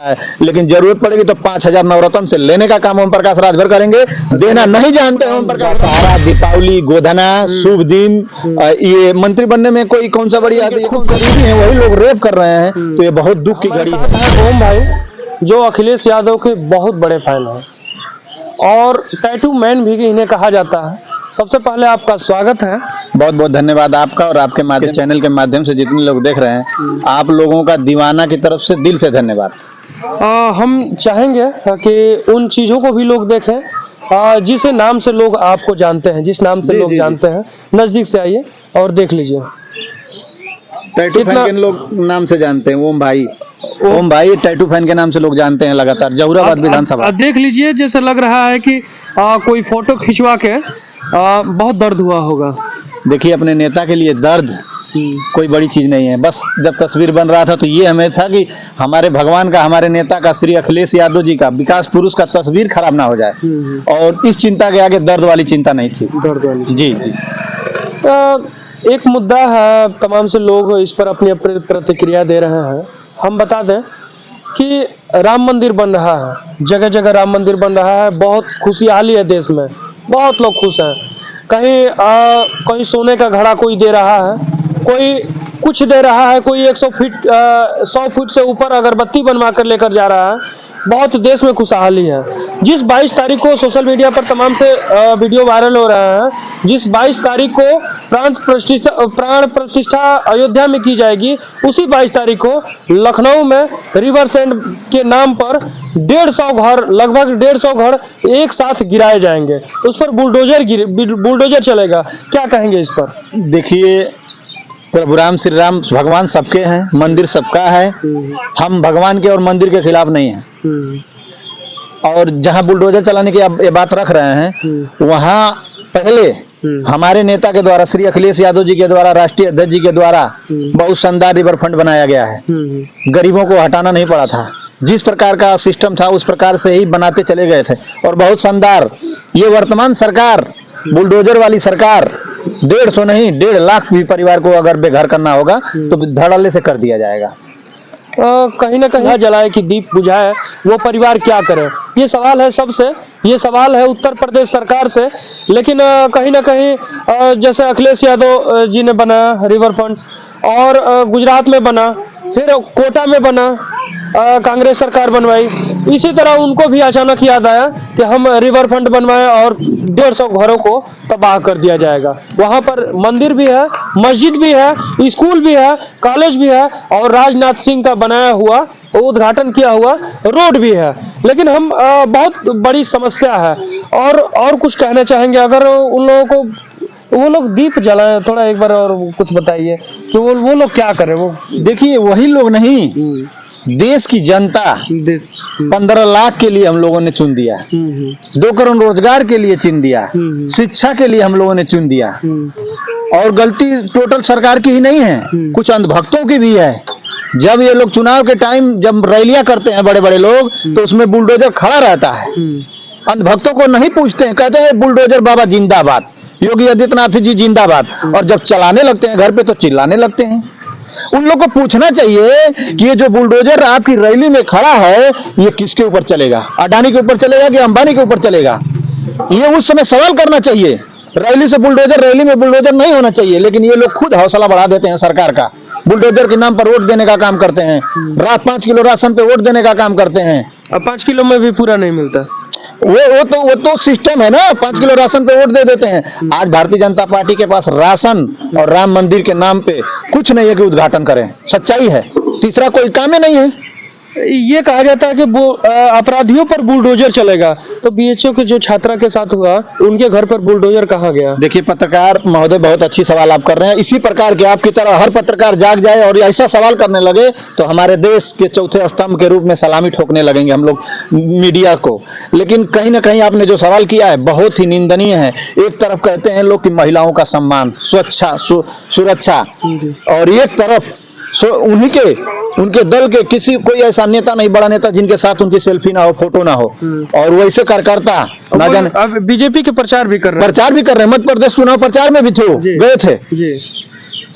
लेकिन जरूरत पड़ेगी तो 5,000 नवरत्न से लेने का काम ओम प्रकाश राजभर करेंगे। देना नहीं जानते ओम प्रकाश। दशहरा, दीपावली, गोधना, शुभ दिन, ये मंत्री बनने में कोई कौन सा बड़ी आदमी खूब गरीबी है, वही लोग रेप कर रहे हैं। तो ये बहुत दुख की घड़ी है। ओम भाई जो अखिलेश यादव के बहुत बड़े फैन हैं और टैटू मैन भी इन्हें कहा जाता है। सबसे पहले आपका स्वागत है। बहुत बहुत धन्यवाद आपका और आपके माध्यम चैनल के माध्यम से जितने लोग देख रहे हैं, आप लोगों का दीवाना की तरफ से दिल से धन्यवाद। हम चाहेंगे कि उन चीज़ों को भी लोग देखें जिस नाम से लोग आपको जानते हैं, जिस नाम से लोग जानते हैं। नज़दीक से आइए और देख लीजिए। टैटू फैन के लोग नाम से जानते हैं ओम भाई। ओम भाई टैटू फैन के नाम से लोग जानते हैं लगातार। जहुराबाद विधानसभा देख लीजिए, जैसे लग रहा है कि कोई फोटो खिंचवा के बहुत दर्द हुआ होगा। देखिए, अपने नेता के लिए दर्द कोई बड़ी चीज नहीं है। बस जब तस्वीर बन रहा था तो ये हमें था कि हमारे भगवान का, हमारे नेता का, श्री अखिलेश यादव जी का, विकास पुरुष का तस्वीर खराब ना हो जाए। और इस चिंता के आगे दर्द वाली चिंता नहीं थी। दर्द वाली जी जी। एक मुद्दा है, तमाम से लोग इस पर अपनी अपनी प्रतिक्रिया दे रहे हैं। हम बता दें कि राम मंदिर बन रहा है, जगह जगह राम मंदिर बन रहा है। बहुत खुशहाली है देश में, बहुत लोग खुश हैं। कहीं सोने का घड़ा कोई दे रहा है, कोई कुछ दे रहा है, कोई 100 फीट से ऊपर अगरबत्ती बनवा कर लेकर जा रहा है। बहुत देश में खुशहाली है। जिस 22 तारीख को सोशल मीडिया पर तमाम से वीडियो वायरल हो रहा है, जिस 22 तारीख को प्राण प्रतिष्ठा अयोध्या में की जाएगी, उसी 22 तारीख को लखनऊ में रिवर सेंड के नाम पर 150 घर, लगभग 150 घर एक साथ गिराए जाएंगे। उस पर बुलडोजर चलेगा। क्या कहेंगे इस पर? देखिए, प्रभु राम श्री राम भगवान सबके हैं, मंदिर सबका है। हम भगवान के और मंदिर के खिलाफ नहीं हैं। और जहां बुलडोजर चलाने की ये बात रख रहे हैं, वहां पहले हमारे नेता के द्वारा, श्री अखिलेश यादव जी के द्वारा, राष्ट्रीय अध्यक्ष जी के द्वारा बहुत शानदार रिवर फ्रंट बनाया गया है। गरीबों को हटाना नहीं पड़ा था। जिस प्रकार का सिस्टम था उस प्रकार से ही बनाते चले गए थे और बहुत शानदार। ये वर्तमान सरकार, बुलडोजर वाली सरकार, 150 नहीं 1.5 लाख भी परिवार को अगर बेघर करना होगा तो धड़ल्ले से कर दिया जाएगा। कहीं ना कहीं जलाए कि दीप बुझाए, वो परिवार क्या करे? ये सवाल है सबसे, ये सवाल है उत्तर प्रदेश सरकार से। लेकिन कहीं ना कहीं जैसे अखिलेश यादव जी ने बनाया रिवर फ्रंट, और गुजरात में बना, फिर कोटा में बना, कांग्रेस सरकार बनवाई। इसी तरह उनको भी अचानक याद आया कि हम रिवर फ्रंट बनवाएं और 150 घरों को तबाह कर दिया जाएगा। वहां पर मंदिर भी है, मस्जिद भी है, स्कूल भी है, कॉलेज भी है और राजनाथ सिंह का बनाया हुआ, उद्घाटन किया हुआ रोड भी है। लेकिन हम बहुत बड़ी समस्या है। और कुछ कहना चाहेंगे अगर उन लोगों को, वो लोग दीप जलाएं? थोड़ा एक बार और कुछ बताइए कि वो लोग क्या करें? वो देखिए, वही लोग नहीं, देश की जनता 15 लाख के लिए हम लोगों ने चुन दिया, 2 करोड़ रोजगार के लिए चुन दिया, शिक्षा के लिए हम लोगों ने चुन दिया। और गलती टोटल सरकार की ही नहीं है, कुछ अंधभक्तों की भी है। जब ये लोग चुनाव के टाइम जब रैलियां करते हैं बड़े बड़े लोग, तो उसमें बुलडोजर खड़ा रहता है। अंधभक्तों को नहीं पूछते हैं, कहते हैं बुलडोजर बाबा जिंदाबाद, योगी आदित्यनाथ जी जिंदाबाद। और जब चलाने लगते हैं घर पे तो चिल्लाने लगते हैं। उन लोग को पूछना चाहिए कि ये जो बुलडोजर आपकी रैली में खड़ा है, ये किसके ऊपर चलेगा? अडानी के ऊपर चलेगा कि अंबानी के ऊपर चलेगा? ये उस समय सवाल करना चाहिए। रैली से बुलडोजर, रैली में बुलडोजर नहीं होना चाहिए। लेकिन ये लोग खुद हौसला बढ़ा देते हैं सरकार का। बुलडोजर के नाम पर वोट देने का काम करते हैं। 5 किलो राशन पे वोट देने का काम करते हैं। अब 5 किलो में भी पूरा नहीं मिलता। वो तो सिस्टम है ना, 5 किलो राशन पे वोट दे देते हैं। आज भारतीय जनता पार्टी के पास राशन और राम मंदिर के नाम पे कुछ नहीं है कि उद्घाटन करें। सच्चाई है, तीसरा कोई काम ही नहीं है। ये कहा जाता है कि अपराधियों पर बुलडोजर चलेगा, तो बीएचओ के जो छात्रा के साथ हुआ, उनके घर पर बुलडोजर कहाँ गया? देखिए पत्रकार महोदय, बहुत अच्छी सवाल आप कर रहे हैं। इसी प्रकार के आपकी तरह हर पत्रकार जाग जाए और ऐसा सवाल करने लगे तो हमारे देश के चौथे स्तंभ के रूप में सलामी ठोकने लगेंगे हम लोग मीडिया को। लेकिन कहीं ना कहीं आपने जो सवाल किया है बहुत ही निंदनीय है। एक तरफ कहते हैं लोग कि महिलाओं का सम्मान, सुरक्षा, और एक तरफ उनके दल के कोई ऐसा नेता नहीं, बड़ा नेता, जिनके साथ उनकी सेल्फी ना हो, फोटो ना हो। और वैसे कार्यकर्ता ना जाने अब बीजेपी के प्रचार भी कर रहे हैं। मध्य प्रदेश चुनाव प्रचार में भी थे, गए थे।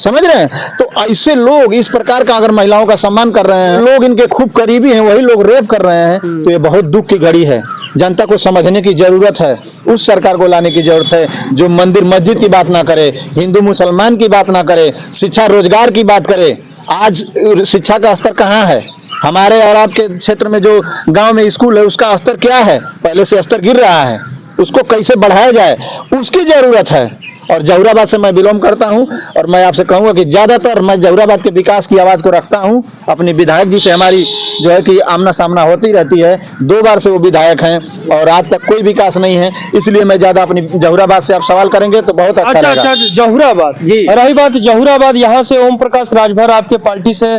समझ रहे हैं? तो ऐसे लोग इस प्रकार का अगर महिलाओं का सम्मान कर रहे हैं, लोग इनके खूब करीबी हैं, वही लोग रेप कर रहे हैं, तो ये बहुत दुख की घड़ी है। जनता को समझने की जरूरत है, उस सरकार को लाने की जरूरत है जो मंदिर मस्जिद की बात ना करे, हिंदू मुसलमान की बात ना करे, शिक्षा रोजगार की बात करे। आज शिक्षा का स्तर कहाँ है? हमारे और आपके क्षेत्र में जो गांव में स्कूल है उसका स्तर क्या है? पहले से स्तर गिर रहा है, उसको कैसे बढ़ाया जाए उसकी जरूरत है। और जहुराबाद से मैं बिलोंग करता हूं और मैं आपसे कहूंगा कि ज्यादातर मैं जहुराबाद के विकास की आवाज को रखता हूं। अपनी विधायक जी से हमारी जो है कि आमना सामना होती रहती है, 2 बार से वो विधायक हैं और आज तक कोई विकास नहीं है, इसलिए मैं ज्यादा अपनी जहुराबाद से आप सवाल करेंगे तो बहुत अच्छा अच्छा, जहुराबाद जी। रही बात जहुराबाद, यहाँ से ओम प्रकाश राजभर आपके पार्टी से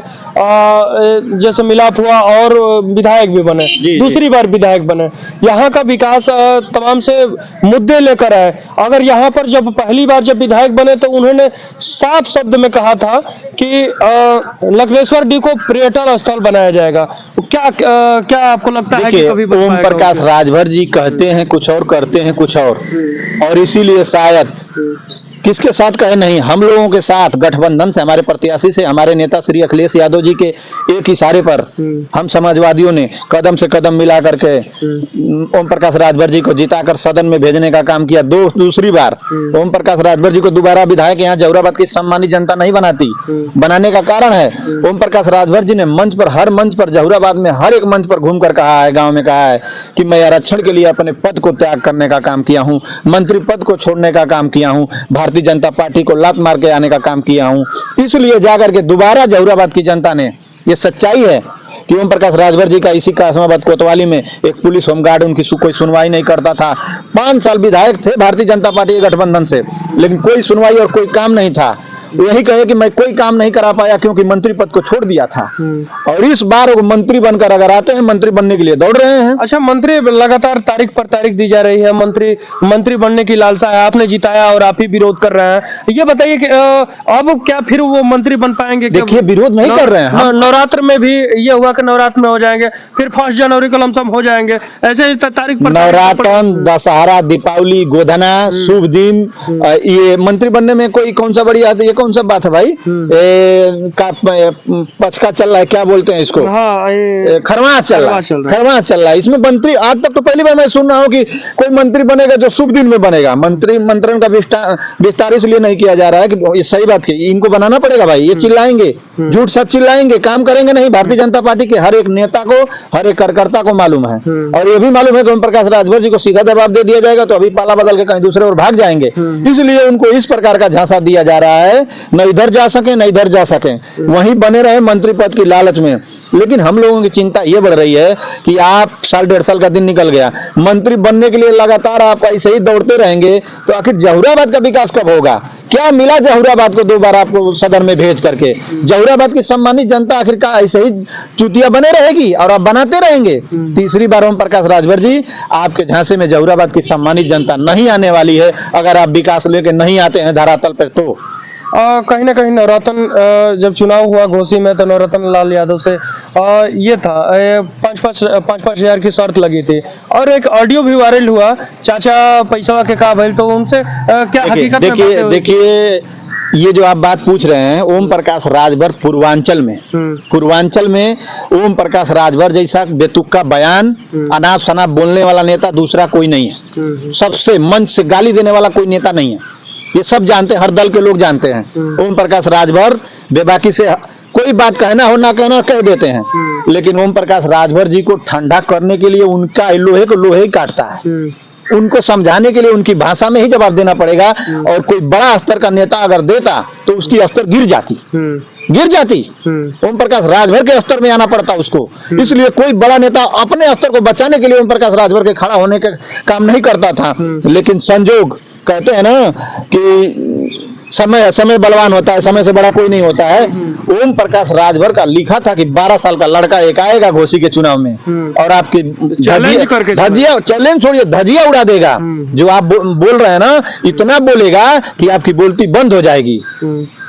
जैसे मिलाप हुआ और विधायक भी बने, दूसरी बार विधायक बने। यहाँ का विकास तमाम से मुद्दे लेकर आए। अगर यहाँ पर जब पहली बार जब विधायक बने तो उन्होंने साफ शब्द में कहा था कि लखनेश्वर डी को पर्यटन स्थल बनाया जाएगा। क्या आपको लगता है कि कभी ओम प्रकाश राजभर जी कहते हैं कुछ और करते हैं कुछ और इसीलिए शायद किसके साथ कहे नहीं, हम लोगों के साथ गठबंधन से, हमारे प्रत्याशी से, हमारे नेता श्री अखिलेश यादव जी के एक इशारे पर हम समाजवादियों ने कदम से कदम मिला करके ओम प्रकाश राजभर जी को जिताकर सदन में भेजने का काम किया। दूसरी बार ओम प्रकाश राजभर जी को दोबारा विधायक यहाँ जहुराबाद की सम्मानित जनता नहीं बनाती। बनाने का कारण है ओम प्रकाश राजभर जी ने मंच पर, हर मंच पर, जहुराबाद में हर एक मंच पर घूमकर कहा है, गांव में कहा है कि मैं आरक्षण के लिए अपने पद को त्याग करने का काम किया हूं, मंत्री पद को छोड़ने का काम किया हूं, भारतीय जनता पार्टी को लात मार के आने का काम किया हूं। इसलिए जाकर के दोबारा जहुराबाद की जनता ने, ये सच्चाई है कि ओम प्रकाश राजभर जी का इसी कासमाबाद कोतवाली में एक पुलिस होमगार्ड उनकी कोई सुनवाई नहीं करता था। 5 साल विधायक थे भारतीय जनता पार्टी के गठबंधन से, लेकिन कोई सुनवाई और कोई काम नहीं था। यही कहे कि मैं कोई काम नहीं करा पाया क्योंकि मंत्री पद को छोड़ दिया था। और इस बार वो मंत्री बनकर अगर आते हैं, मंत्री बनने के लिए दौड़ रहे हैं। अच्छा, मंत्री लगातार तारीख पर तारीख दी जा रही है, मंत्री बनने की लालसा है, आपने जिताया और आप ही विरोध कर रहे हैं। ये बताइए कि अब क्या फिर वो मंत्री बन पाएंगे? देखिए, विरोध नहीं कर रहे हैं। नवरात्र में भी ये हुआ कि नवरात्र में हो जाएंगे, फिर 1 जनवरी को लमसम हो जाएंगे, ऐसे तारीख पर नवरात्र, दशहरा, दीपावली, गोधना, शुभ दिन, ये मंत्री बनने में कोई कौन सा बड़ी बात है? कौन सा बात है भाई? पचका चल रहा है, क्या बोलते हैं इसको? खरमास चल रहा है। इसमें मंत्री, आज तक तो पहली बार मैं सुन रहा हूँ कि कोई मंत्री बनेगा जो शुभ दिन में बनेगा। मंत्रण का विस्तार इसलिए नहीं किया जा रहा है कि ये सही बात है, इनको बनाना पड़ेगा भाई। ये चिल्लाएंगे, झूठ सच चिल्लाएंगे, काम करेंगे नहीं। भारतीय जनता पार्टी के हर एक नेता को, हर एक कार्यकर्ता को मालूम है और ये भी मालूम है कि ओम प्रकाश राजभर जी को सीधा जवाब दे दिया जाएगा तो अभी पाला बदल के कहीं दूसरे ओर भाग जाएंगे। इसलिए उनको इस प्रकार का झांसा दिया जा रहा है, न इधर जा सके न इधर जा सके, वहीं बने रहे मंत्री पद की लालच में। लेकिन हम लोगों की चिंता यह बढ़ रही है कि आप 1.5 साल का दिन निकल गया, मंत्री बनने के लिए लगातार आप ऐसे ही दौड़ते रहेंगे तो आखिर जहुराबाद का विकास कब होगा? क्या मिला जहुराबाद को 2 बार आपको सदन में भेज करके? जहुराबाद की सम्मानित जनता आखिरकार ऐसे ही चूतिया बने रहेगी और आप बनाते रहेंगे। तीसरी बार ओम प्रकाश राजभर जी, आपके झांसे में जहुराबाद की सम्मानित जनता नहीं आने वाली है अगर आप विकास लेके नहीं आते हैं धरातल पर। तो कहीं ना कहीं नवरत्न, जब चुनाव हुआ घोसी में तो नवरत्न लाल यादव से ये था 5-5 हजार की शर्त लगी थी और एक ऑडियो भी वायरल हुआ, चाचा पैसा के का भइल, तो उनसे क्या हकीकत में? देखिए, ये जो आप बात पूछ रहे हैं, ओम प्रकाश राजभर पूर्वांचल में ओम प्रकाश राजभर जैसा बेतुका बयान, अनाप शनाप बोलने वाला नेता दूसरा कोई नहीं है। सबसे मंच से गाली देने वाला कोई नेता नहीं है, ये सब जानते हैं, हर दल के लोग जानते हैं। ओम प्रकाश राजभर बेबाकी से कोई बात कहना हो ना कहना कह देते हैं, लेकिन ओम प्रकाश राजभर जी को ठंडा करने के लिए उनका लोहे को लोहे ही काटता है। उनको समझाने के लिए उनकी भाषा में ही जवाब देना पड़ेगा और कोई बड़ा स्तर का नेता अगर देता तो उसकी स्तर गिर जाती। ओम प्रकाश राजभर के स्तर में आना पड़ता उसको। इसलिए कोई बड़ा नेता अपने स्तर को बचाने के लिए ओम प्रकाश राजभर के खड़ा होने का काम नहीं करता था, लेकिन संजोग, कहते हैं ना कि समय बलवान होता है, समय से बड़ा कोई नहीं होता है। ओम प्रकाश राजभर का लिखा था कि 12 साल का लड़का एक आएगा घोसी के चुनाव में और आपकी चैलेंज छोड़िए, धजिया उड़ा देगा। जो आप बोल रहे हैं ना, इतना बोलेगा कि आपकी बोलती बंद हो जाएगी।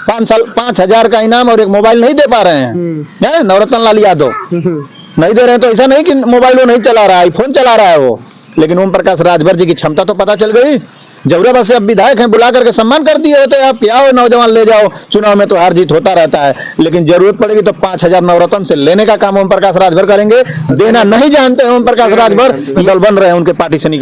5 हजार का इनाम और एक मोबाइल नहीं दे पा रहे हैं नवरत्न लाल यादव, नहीं दे रहे हैं तो ऐसा नहीं कि मोबाइल वो नहीं चला रहा है, आईफोन चला रहा है वो। लेकिन ओम प्रकाश राजभर जी की क्षमता तो पता चल गई जहुराबाद से अब विधायक हैं, बुला करके सम्मान कर दिए होते, आप आओ नौजवान ले जाओ, चुनाव में तो हार जीत होता रहता है, लेकिन जरूरत पड़ेगी तो 5,000 नवरत्न से लेने का काम ओम प्रकाश राजभर करेंगे। देना नहीं जानते हैं ओम प्रकाश राजभर, दल बन रहे हैं उनके पार्टी से निकल।